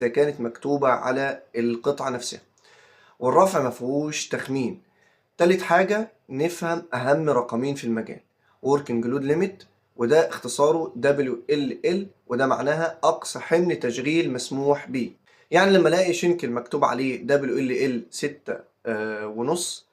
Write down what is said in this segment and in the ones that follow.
إذا كانت مكتوبة على القطعة نفسها، والرفع مفيهوش تخمين. تالت حاجة نفهم أهم رقمين في المجال، Working Load Limit وده اختصاره WLL، وده معناها أقصى حمل تشغيل مسموح به. يعني لما الاقي شنكل مكتوب عليه WLL 6.5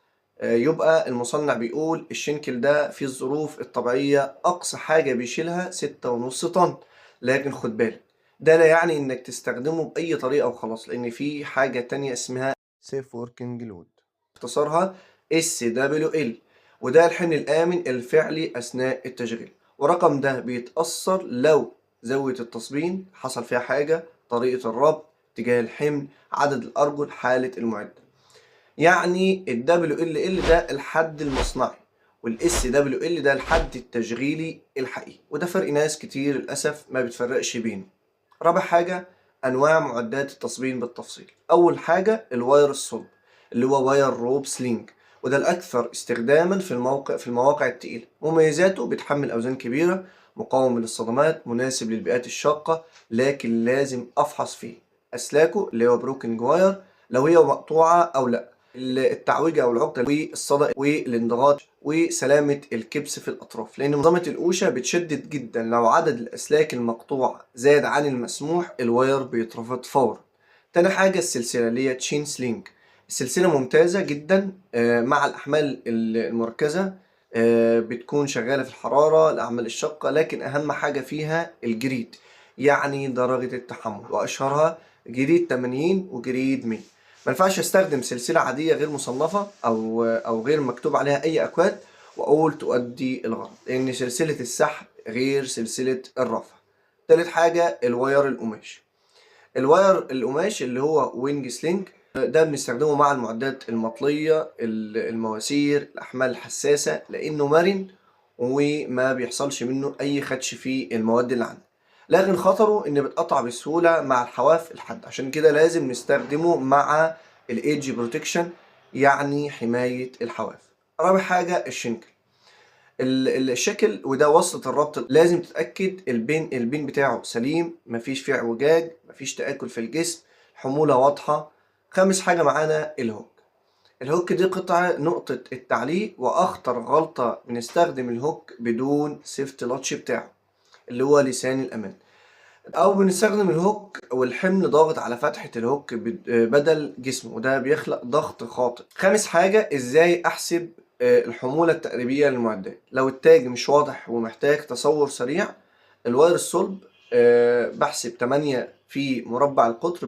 يبقى المصنع بيقول الشنكل ده في الظروف الطبيعية أقصى حاجة بيشيلها 6.5 طن. لكن خد بالك، ده لا يعني إنك تستخدمه بأي طريقة وخلاص، لأن في حاجة تانية اسمها Safe Working Load، اختصارها SWL، وده الحمل الآمن الفعلي أثناء التشغيل. ورقم ده بيتأثر لو زاوية التصبين حصل فيها حاجة، طريقة الربط، اتجاه الحمل، عدد الأرجل، حالة المعدة. يعني ال WLL ده الحد المصنعي، وال SWL ده الحد التشغيلي الحقيقي، وده فرق ناس كتير للأسف ما بتفرقش بينه. رابع حاجة أنواع معدات التصبين بالتفصيل. أول حاجة الواير الصلب اللي هو واير روب سلينج، وده الأكثر استخداما في المواقع التقيلة. مميزاته بيتحمل أوزان كبيرة، مقاوم للصدمات، مناسب للبيئات الشاقة، لكن لازم أفحص فيه أسلاكه اللي هو بروكن واير لو هي مقطوعة أو لأ، التعويجة أو العقدة والصدى والانضغاط وسلامة الكبس في الأطراف، لأن منظمة القوشة بتشدد جدا لو عدد الأسلاك المقطوعة زاد عن المسموح، الواير بيترفض فورا. تاني حاجة السلسلة اللي هي تشين سلينج، السلسلة ممتازة جدا مع الأحمال المركزة، بتكون شغالة في الحرارة الأعمال الشاقة، لكن أهم حاجة فيها الجريد، يعني درجة التحمل، وأشهرها جريد 80 وجريد 100. ما ينفعش استخدم سلسلة عادية غير مصنفة أو غير مكتوب عليها أي أكواد وأقول تؤدي الغرض، لأن سلسلة السحب غير سلسلة الرفع. تالت حاجة الواير القماش. الواير القماش اللي هو وينج سلينج ده بنستخدمه مع المعدات المطلية، المواسير، الأحمال الحساسة، لأنه مرن وما بيحصلش منه أي خدش في المواد اللي عندنا، لكن خطره إن بتقطع بسهولة مع الحواف الحاد، عشان كده لازم نستخدمه مع الإيدج بروتكشن، يعني حماية الحواف. رابع حاجة الشنكل. الشكل وده وصلة الربط لازم تتأكد البين بتاعه سليم، مفيش فيه اعوجاج، مفيش تآكل في الجسم، حمولة واضحة. خامس حاجة معانا الهوك. الهوك دي قطعة نقطة التعليق، وأخطر غلطة بنستخدم الهوك بدون سيفت لاتش بتاعه اللي هو لسان الأمان، أو بنستخدم الهوك والحمل ضاغط على فتحة الهوك بدل جسمه، وده بيخلق ضغط خاطئ. خامس حاجة إزاي أحسب الحمولة التقريبية للمعدات. لو التاج مش واضح ومحتاج تصور سريع، الواير الصلب بحسب 8 في مربع القطر